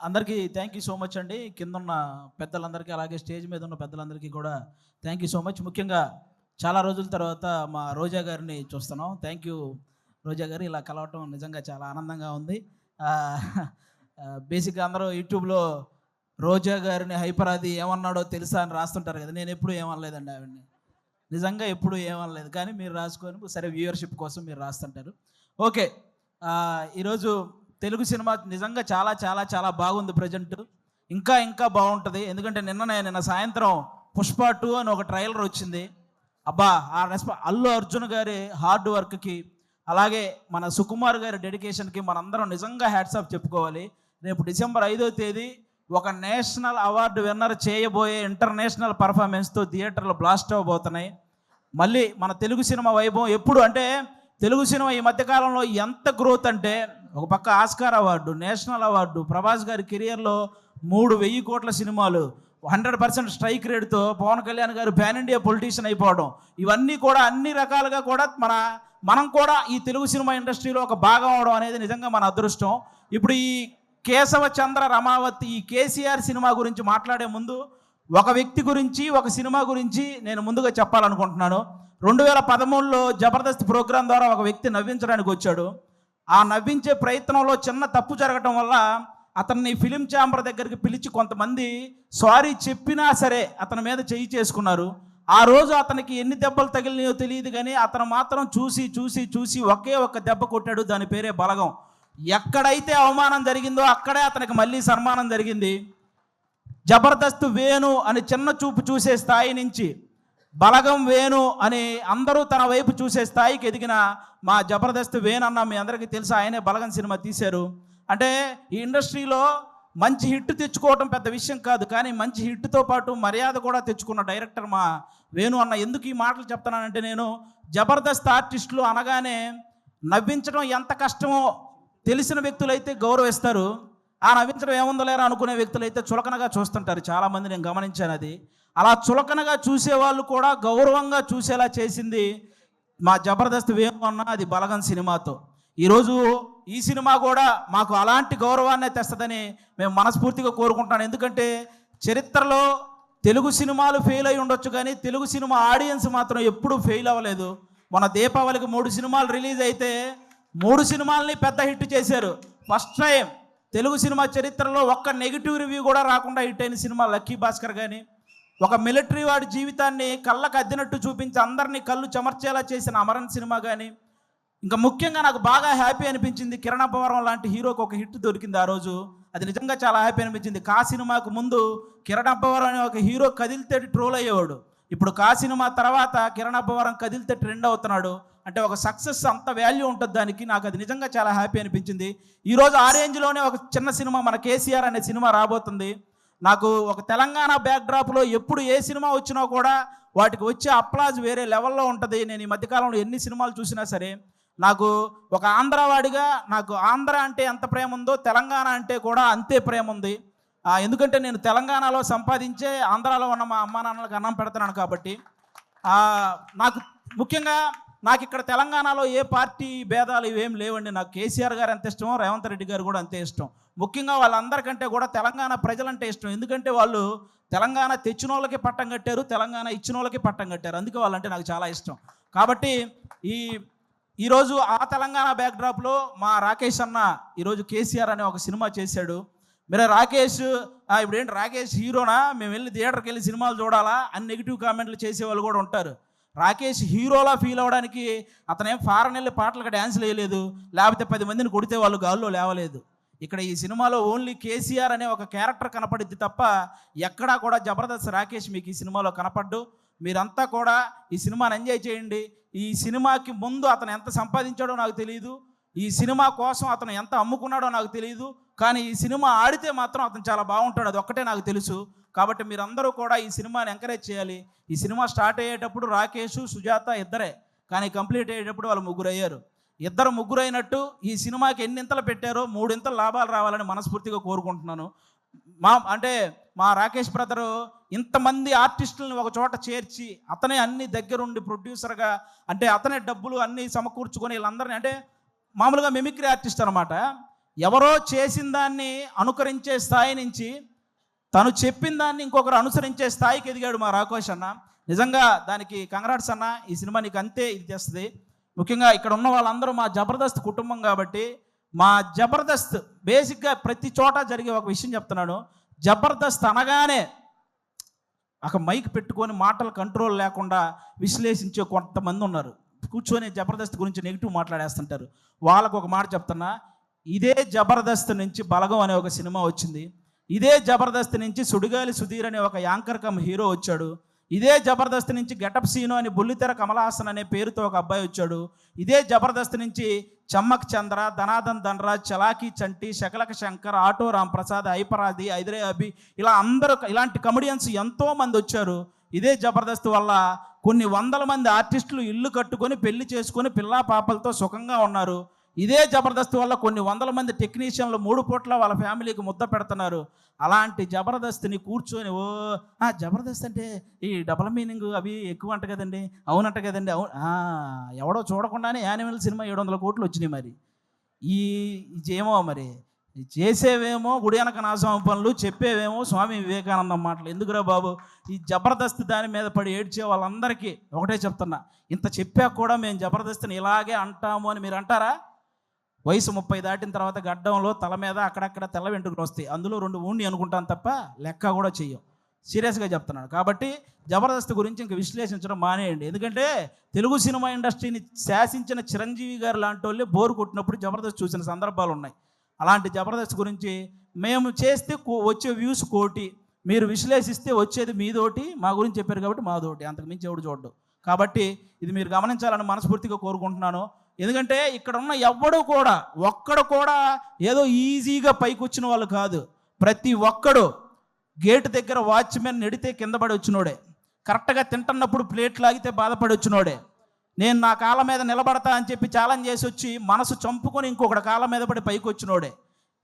అందరికీ thank you so much అండి. కిందున్న పెద్దలందరికీ, అలాగే స్టేజ్ మీద ఉన్న పెద్దలందరికీ కూడా థ్యాంక్ యూ సో మచ్. ముఖ్యంగా చాలా రోజుల తర్వాత మా రోజా గారిని చూస్తున్నాం. థ్యాంక్ యూ రోజా గారు, ఇలా కలవటం నిజంగా చాలా ఆనందంగా ఉంది. బేసిక్గా అందరూ యూట్యూబ్లో రోజా గారిని హైపరాది ఏమన్నాడో తెలుసా అని రాస్తుంటారు కదా. నేను ఎప్పుడు ఏమనలేదండి ఆవిడ్ని, నిజంగా ఎప్పుడు ఏమనలేదు. కానీ మీరు రాసుకొని సరే వ్యూవర్షిప్ కోసం మీరు రాస్తుంటారు. ఓకే, ఈరోజు తెలుగు సినిమా నిజంగా చాలా చాలా చాలా బాగుంది. ప్రజెంట్ ఇంకా ఇంకా బాగుంటుంది. ఎందుకంటే నిన్న సాయంత్రం పుష్ప 2 అని ఒక ట్రైలర్ వచ్చింది. అబ్బా, ఆ అల్లు అర్జున్ గారి హార్డ్ వర్క్కి, అలాగే మన సుకుమార్ గారి డెడికేషన్కి మనందరం నిజంగా హ్యాట్స్ ఆఫ్ చెప్పుకోవాలి. రేపు డిసెంబర్ 5వ తేదీ ఒక నేషనల్ అవార్డు విన్నర్ చేయబోయే ఇంటర్నేషనల్ పర్ఫార్మెన్స్తో థియేటర్లు బ్లాస్ట్ అవ్వబోతున్నాయి. మళ్ళీ మన తెలుగు సినిమా వైభవం ఎప్పుడు అంటే, తెలుగు సినిమా ఈ మధ్యకాలంలో ఎంత గ్రోత్ అంటే, ఒక పక్క Oscar award, national award, Prabhas గారి కెరియర్లో 3,000 కోట్ల సినిమాలు, 100% స్ట్రైక్ రేట్తో పవన్ కళ్యాణ్ గారు పాన్ ఇండియా పొలిటీషియన్ అయిపోవడం, ఇవన్నీ కూడా అన్ని రకాలుగా కూడా మనం కూడా ఈ తెలుగు సినిమా ఇండస్ట్రీలో ఒక భాగం అవడం అనేది నిజంగా మన అదృష్టం. ఇప్పుడు ఈ కేశవ చంద్ర రమావతి, ఈ కేసీఆర్ సినిమా గురించి మాట్లాడే ముందు ఒక వ్యక్తి గురించి, ఒక సినిమా గురించి నేను ముందుగా చెప్పాలనుకుంటున్నాను. 2013లో జబర్దస్త్ ప్రోగ్రాం ద్వారా ఒక వ్యక్తి నవ్వించడానికి వచ్చాడు. ఆ నవ్వించే ప్రయత్నంలో చిన్న తప్పు జరగటం వల్ల అతన్ని ఫిలిం ఛాంబర్ దగ్గరికి పిలిచి కొంతమంది సారీ చెప్పినా సరే అతని మీద చెయ్యి చేసుకున్నారు. ఆ రోజు అతనికి ఎన్ని దెబ్బలు తగిలినాయో తెలియదు, కానీ అతను మాత్రం చూసి చూసి చూసి ఒకే ఒక్క దెబ్బ కొట్టాడు. దాని పేరే బలగం. ఎక్కడైతే అవమానం జరిగిందో అక్కడే అతనికి మళ్ళీ సన్మానం జరిగింది. జబర్దస్త్ వేణు అని చిన్న చూపు చూసే స్థాయి నుంచి బలగం వేణు అని అందరూ తన వైపు చూసే స్థాయికి ఎదిగిన మా జబర్దస్త్ వేణు అన్న మీ అందరికీ తెలుసు. ఆయనే బలగం సినిమా తీశారు. అంటే ఈ ఇండస్ట్రీలో మంచి హిట్ తెచ్చుకోవటం పెద్ద విషయం కాదు, కానీ మంచి హిట్తో పాటు మర్యాద కూడా తెచ్చుకున్న డైరెక్టర్ మా వేణు అన్న. ఎందుకు ఈ మాటలు చెప్తున్నానంటే, నేను జబర్దస్త్ ఆర్టిస్టులు అనగానే నవ్వించడం ఎంత కష్టమో తెలిసిన వ్యక్తులైతే గౌరవిస్తారు, ఆ నవ్వించడం ఏముందో లేరా అనుకునే వ్యక్తులైతే చులకనగా చూస్తుంటారు. చాలామంది నేను గమనించాను. అది అలా చులకనగా చూసేవాళ్ళు కూడా గౌరవంగా చూసేలా చేసింది మా జబర్దస్త్ వేణు అన్న, అది బలగం సినిమాతో. ఈరోజు ఈ సినిమా కూడా మాకు అలాంటి గౌరవాన్ని తెస్తుందని మేము మనస్ఫూర్తిగా కోరుకుంటున్నాను. ఎందుకంటే చరిత్రలో తెలుగు సినిమాలు ఫెయిల్ అయి ఉండొచ్చు, కానీ తెలుగు సినిమా ఆడియన్స్ మాత్రం ఎప్పుడూ ఫెయిల్ అవ్వలేదు. మన దీపావళికి 3 సినిమాలు రిలీజ్ అయితే 3 సినిమాలని పెద్ద హిట్ చేశారు. ఫస్ట్ టైం తెలుగు సినిమా చరిత్రలో ఒక్క నెగిటివ్ రివ్యూ కూడా రాకుండా హిట్ అయిన సినిమా లక్కీ భాస్కర్. కానీ ఒక మిలిటరీ వాడి జీవితాన్ని కళ్ళకు అద్దినట్టు చూపించి అందరినీ కళ్ళు చెమర్చేలా చేసిన అమరన్ సినిమా. కానీ ఇంకా ముఖ్యంగా నాకు బాగా హ్యాపీ అనిపించింది, కిరణ్ అబ్బవరం లాంటి హీరోకి ఒక హిట్ దొరికింది ఆ రోజు. అది నిజంగా చాలా హ్యాపీ అనిపించింది. కా సినిమాకు ముందు కిరణ్ అబ్బవరం అనే ఒక హీరో కదిలితే ట్రోల్ అయ్యేవాడు. ఇప్పుడు కా సినిమా తర్వాత కిరణ్ అబ్బవరం కదిలితే ట్రెండ్ అవుతున్నాడు. అంటే ఒక సక్సెస్ అంత వాల్యూ ఉంటుంది దానికి. నాకు అది నిజంగా చాలా హ్యాపీ అనిపించింది. ఈరోజు ఆ రేంజ్లోనే ఒక చిన్న సినిమా మన కేసీఆర్ అనే సినిమా రాబోతుంది. నాకు ఒక తెలంగాణ బ్యాక్డ్రాప్లో ఎప్పుడు ఏ సినిమా వచ్చినా కూడా వాటికి వచ్చే అప్లాజ్ వేరే లెవెల్లో ఉంటుంది. నేను ఈ మధ్యకాలంలో ఎన్ని సినిమాలు చూసినా సరే నాకు ఒక ఆంధ్రవాడిగా నాకు ఆంధ్ర అంటే ఎంత ప్రేమ ఉందో తెలంగాణ అంటే కూడా అంతే ప్రేమ ఉంది. ఎందుకంటే నేను తెలంగాణలో సంపాదించే ఆంధ్రాలో ఉన్న మా అమ్మా నాన్నలకు అన్నం పెడుతున్నాను కాబట్టి. నాకు ముఖ్యంగా నాకు ఇక్కడ తెలంగాణలో ఏ పార్టీ భేదాలు ఇవేం లేవండి. నాకు కేసీఆర్ గారు ఎంత ఇష్టమో రేవంత్ రెడ్డి గారు కూడా అంతే ఇష్టం. ముఖ్యంగా వాళ్ళందరికంటే కూడా తెలంగాణ ప్రజలంటే ఇష్టం. ఎందుకంటే వాళ్ళు తెలంగాణ తెచ్చిన వాళ్ళకి పట్టం కట్టారు, తెలంగాణ ఇచ్చిన వాళ్ళకి పట్టం కట్టారు. అందుకే వాళ్ళంటే నాకు చాలా ఇష్టం. కాబట్టి ఈరోజు ఆ తెలంగాణ బ్యాక్డ్రాప్లో మా రాకేష్ అన్న ఈరోజు కేసీఆర్ అనే ఒక సినిమా చేశాడు. మీరు రాకేష్ ఇప్పుడు ఏంటి రాకేష్ హీరోనా, మేము వెళ్ళి థియేటర్కి వెళ్ళి సినిమాలు చూడాలా అని నెగిటివ్ కామెంట్లు చేసేవాళ్ళు కూడా ఉంటారు. రాకేష్ హీరోలా ఫీల్ అవ్వడానికి అతనేం ఫారెన్ వెళ్ళి పాటలకు డ్యాన్స్లు వేయలేదు, లేకపోతే 10 మందిని కొడితే వాళ్ళు గాల్లో లేవలేదు. ఇక్కడ ఈ సినిమాలో ఓన్లీ కేసీఆర్ అనే ఒక క్యారెక్టర్ కనపడిద్ది తప్ప ఎక్కడా కూడా జబర్దస్త్ రాకేష్ మీకు ఈ సినిమాలో కనపడ్డు. మీరంతా కూడా ఈ సినిమాని ఎంజాయ్ చేయండి. ఈ సినిమాకి ముందు అతను ఎంత సంపాదించాడో నాకు తెలియదు, ఈ సినిమా కోసం అతను ఎంత అమ్ముకున్నాడో నాకు తెలియదు, కానీ ఈ సినిమా ఆడితే మాత్రం అతను చాలా బాగుంటాడు, అది ఒక్కటే నాకు తెలుసు. కాబట్టి మీరందరూ కూడా ఈ సినిమాని ఎంకరేజ్ చేయాలి. ఈ సినిమా స్టార్ట్ అయ్యేటప్పుడు రాకేష్, సుజాత ఇద్దరే, కానీ కంప్లీట్ అయ్యేటప్పుడు వాళ్ళు 3 అయ్యారు. 2 అయినట్టు ఈ సినిమాకి ఎన్నింతలు పెట్టారో 3 ఇంతలు లాభాలు రావాలని మనస్ఫూర్తిగా కోరుకుంటున్నాను. మా రాకేష్ బ్రదరు ఇంతమంది ఆర్టిస్టులను ఒక చోట చేర్చి అతనే అన్ని దగ్గరుండి ప్రొడ్యూసర్గా, అంటే అతనే డబ్బులు అన్నీ సమకూర్చుకొని వీళ్ళందరినీ, అంటే మామూలుగా మిమిక్రీ ఆర్టిస్ట్ అనమాట. ఎవరో చేసిన దాన్ని అనుకరించే స్థాయి నుంచి తను చెప్పిన దాన్ని ఇంకొకరు అనుసరించే స్థాయికి ఎదిగాడు మా రాకోష్ అన్న. నిజంగా దానికి కంగ్రాట్స్ అన్న. ఈ సినిమా నీకు అంతే ఇది చేస్తుంది. ముఖ్యంగా ఇక్కడ ఉన్న వాళ్ళందరూ మా జబర్దస్త్ కుటుంబం కాబట్టి, మా జబర్దస్త్ బేసిక్గా ప్రతి చోట జరిగే ఒక విషయం చెప్తున్నాను. జబర్దస్త్ అనగానే ఒక మైక్ పెట్టుకొని మాటలు కంట్రోల్ లేకుండా విశ్లేషించే కొంతమంది ఉన్నారు. కూర్చొని జబర్దస్త్ గురించి నెగిటివ్ మాట్లాడేస్తుంటారు. వాళ్ళకు ఒక మాట చెప్తున్నా, ఇదే జబర్దస్త్ నుంచి బలగం అనే ఒక సినిమా వచ్చింది. ఇదే జబర్దస్త్ నుంచి సుడిగాలి సుధీర్ అనే ఒక యాంకర్ కమ్ హీరో వచ్చాడు. ఇదే జబర్దస్త్ నుంచి గెటప్ సీను అని బుల్లితెర కమలాసన్ అనే పేరుతో ఒక అబ్బాయి వచ్చాడు. ఇదే జబర్దస్త్ నుంచి చమ్మక్ చంద్ర, ధనాదన్ ధనరాజ్, చలాకీ చంటి, శకలక శంకర్, ఆటో రాంప్రసాద్, ఐపరాది, ఐదరే అభి, ఇలా అందరూ ఇలాంటి కమెడియన్స్ ఎంతోమంది వచ్చారు. ఇదే జబర్దస్త్ వల్ల కొన్ని వందల మంది ఆర్టిస్టులు ఇల్లు కట్టుకొని పెళ్లి చేసుకొని పిల్లా పాపలతో సుఖంగా ఉన్నారు. ఇదే జబర్దస్త్ వల్ల కొన్ని వందల మంది టెక్నీషియన్లు 3 పూట్ల వాళ్ళ ఫ్యామిలీకి ముద్ద పెడుతున్నారు. అలాంటి జబర్దస్త్ని కూర్చొని జబర్దస్త్ అంటే ఈ డబల్ మీనింగ్ అవి ఎక్కువ అంట కదండి, అవునంట కదండి, అవును ఎవడో చూడకుండానే యానిమల్ సినిమా 700 కోట్లు వచ్చినాయి. మరి ఏమో మరి చేసేవేమో గుడి వెనక నాశనం పనులు, చెప్పేవేమో స్వామి వివేకానందం మాటలు. ఎందుకురా బాబు, ఈ జబర్దస్త్ దాని మీద పడి ఏడ్చే వాళ్ళందరికీ ఒకటే చెప్తున్నా, ఇంత చెప్పాక కూడా మేము జబర్దస్త్ని ఇలాగే అంటాము అని మీరు అంటారా? వయసు 30 దాటిన తర్వాత గడ్డంలో తల మీద అక్కడక్కడ తెల్ల వెంట్రుకలు వస్తాయి. అందులో 2 ఊండి అనుకుంటాను తప్ప లెక్క కూడా చెయ్యం. సీరియస్గా చెప్తున్నాను. కాబట్టి జబర్దస్త్ గురించి ఇంక విశ్లేషించడం మానేయండి. ఎందుకంటే తెలుగు సినిమా ఇండస్ట్రీని శాసించిన చిరంజీవి గారు లాంటి వాళ్ళే బోరు కొట్టినప్పుడు జబర్దస్త్ చూసిన సందర్భాలు ఉన్నాయి. అలాంటి జబర్దస్త్ గురించి మేము చేస్తే వచ్చే వ్యూస్ 1 కోటి, మీరు విశ్లేషిస్తే వచ్చేది మీదోటి. మా గురించి చెప్పారు కాబట్టి మాదోటి, అంతకుమించి ఎవడు చూడ్డు. కాబట్టి ఇది మీరు గమనించాలని మనస్ఫూర్తిగా కోరుకుంటున్నాను. ఎందుకంటే ఇక్కడ ఉన్న ఎవ్వడు కూడా ఒక్కడు కూడా ఏదో ఈజీగా పైకి వచ్చిన వాళ్ళు కాదు. ప్రతి ఒక్కడు గేటు దగ్గర వాచ్మెన్ నెడితే కింద పడి వచ్చినోడే, కరెక్ట్గా తింటున్నప్పుడు ప్లేట్ లాగితే బాధపడి వచ్చినోడే, నేను నా కాళ్ళ మీద నిలబడతా అని చెప్పి ఛాలెంజ్ చేసి వచ్చి మనసు చంపుకొని ఇంకొకటి కాళ్ళ మీద పడి పైకి వచ్చినోడే,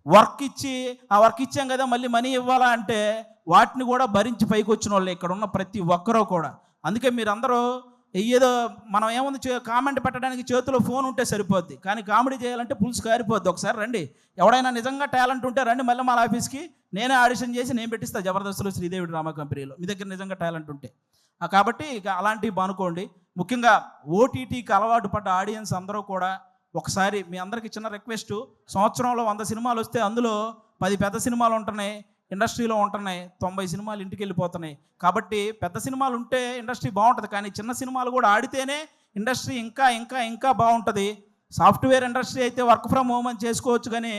వర్క్ ఇచ్చి ఆ వర్క్ ఇచ్చాం కదా మళ్ళీ మనీ ఇవ్వాలా అంటే వాటిని కూడా భరించి పైకి వచ్చిన వాళ్ళే ఇక్కడ ఉన్న ప్రతి ఒక్కరూ కూడా. అందుకే మీరందరూ ఏదో మనం ఏముంది కామెంట్ పెట్టడానికి చేతిలో ఫోన్ ఉంటే సరిపోద్ది, కానీ కామెడీ చేయాలంటే పులుసు కారిపోద్ది. ఒకసారి రండి, ఎవడైనా నిజంగా టాలెంట్ ఉంటే రండి మళ్ళీ మా ఆఫీస్కి, నేనే ఆడిషన్ చేసి నేను పెట్టిస్తా జబర్దస్త్లో శ్రీదేవి డ్రామా కంపెనీలో, మీ దగ్గర నిజంగా టాలెంట్ ఉంటే. కాబట్టి ఇక అలాంటివి బానుకోండి. ముఖ్యంగా ఓటీటీకి అలవాటు పడ్డ ఆడియన్స్ అందరూ కూడా ఒకసారి మీ అందరికీ చిన్న రిక్వెస్ట్, సంవత్సరంలో 100 సినిమాలు వస్తే అందులో 10 పెద్ద సినిమాలు ఉంటున్నాయి, ఇండస్ట్రీలో ఉంటున్నాయి, 90 సినిమాలు ఇంటికి వెళ్ళిపోతున్నాయి. కాబట్టి పెద్ద సినిమాలు ఉంటే ఇండస్ట్రీ బాగుంటుంది, కానీ చిన్న సినిమాలు కూడా ఆడితేనే ఇండస్ట్రీ ఇంకా ఇంకా ఇంకా బాగుంటుంది. సాఫ్ట్వేర్ ఇండస్ట్రీ అయితే వర్క్ ఫ్రమ్ హోమ్ అని చేసుకోవచ్చు, కానీ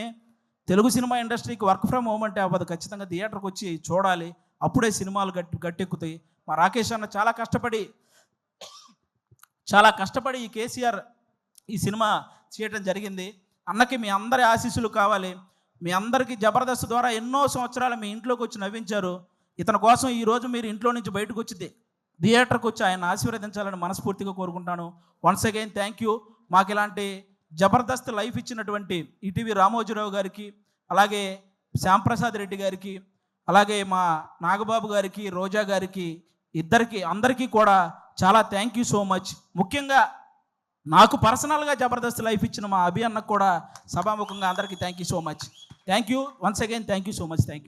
తెలుగు సినిమా ఇండస్ట్రీకి వర్క్ ఫ్రమ్ హోమ్ అంటే అవ్వదు. ఖచ్చితంగా థియేటర్కి వచ్చి చూడాలి, అప్పుడే సినిమాలు గట్టెక్కుతాయి. మా రాకేష్ అన్న చాలా కష్టపడి ఈ కేసీఆర్ ఈ సినిమా చేయడం జరిగింది. అన్నకి మీ అందరి ఆశీస్సులు కావాలి. మీ అందరికీ జబర్దస్త్ ద్వారా ఎన్నో సంవత్సరాలు మీ ఇంట్లోకి వచ్చి నవ్వించారు. ఇతని కోసం ఈరోజు మీరు ఇంట్లో నుంచి బయటకు వచ్చి థియేటర్కి వచ్చి ఆయన ఆశీర్వదించాలని మనస్ఫూర్తిగా కోరుకుంటాను. Once again thank you. మాకు ఇలాంటి జబర్దస్త్ లైఫ్ ఇచ్చినటువంటి ఈటీవీ రామోజీరావు గారికి, అలాగే శ్యాంప్రసాద్ రెడ్డి గారికి, అలాగే మా నాగబాబు గారికి, రోజా గారికి, అందరికీ కూడా చాలా థ్యాంక్ యూ సో మచ్. ముఖ్యంగా నాకు పర్సనల్గా జబర్దస్త్ లైఫ్ ఇచ్చిన మా అభి అన్నకు కూడా సభాముఖంగా అందరికీ thank you so much. Thank you once again, thank you so much. Thank you.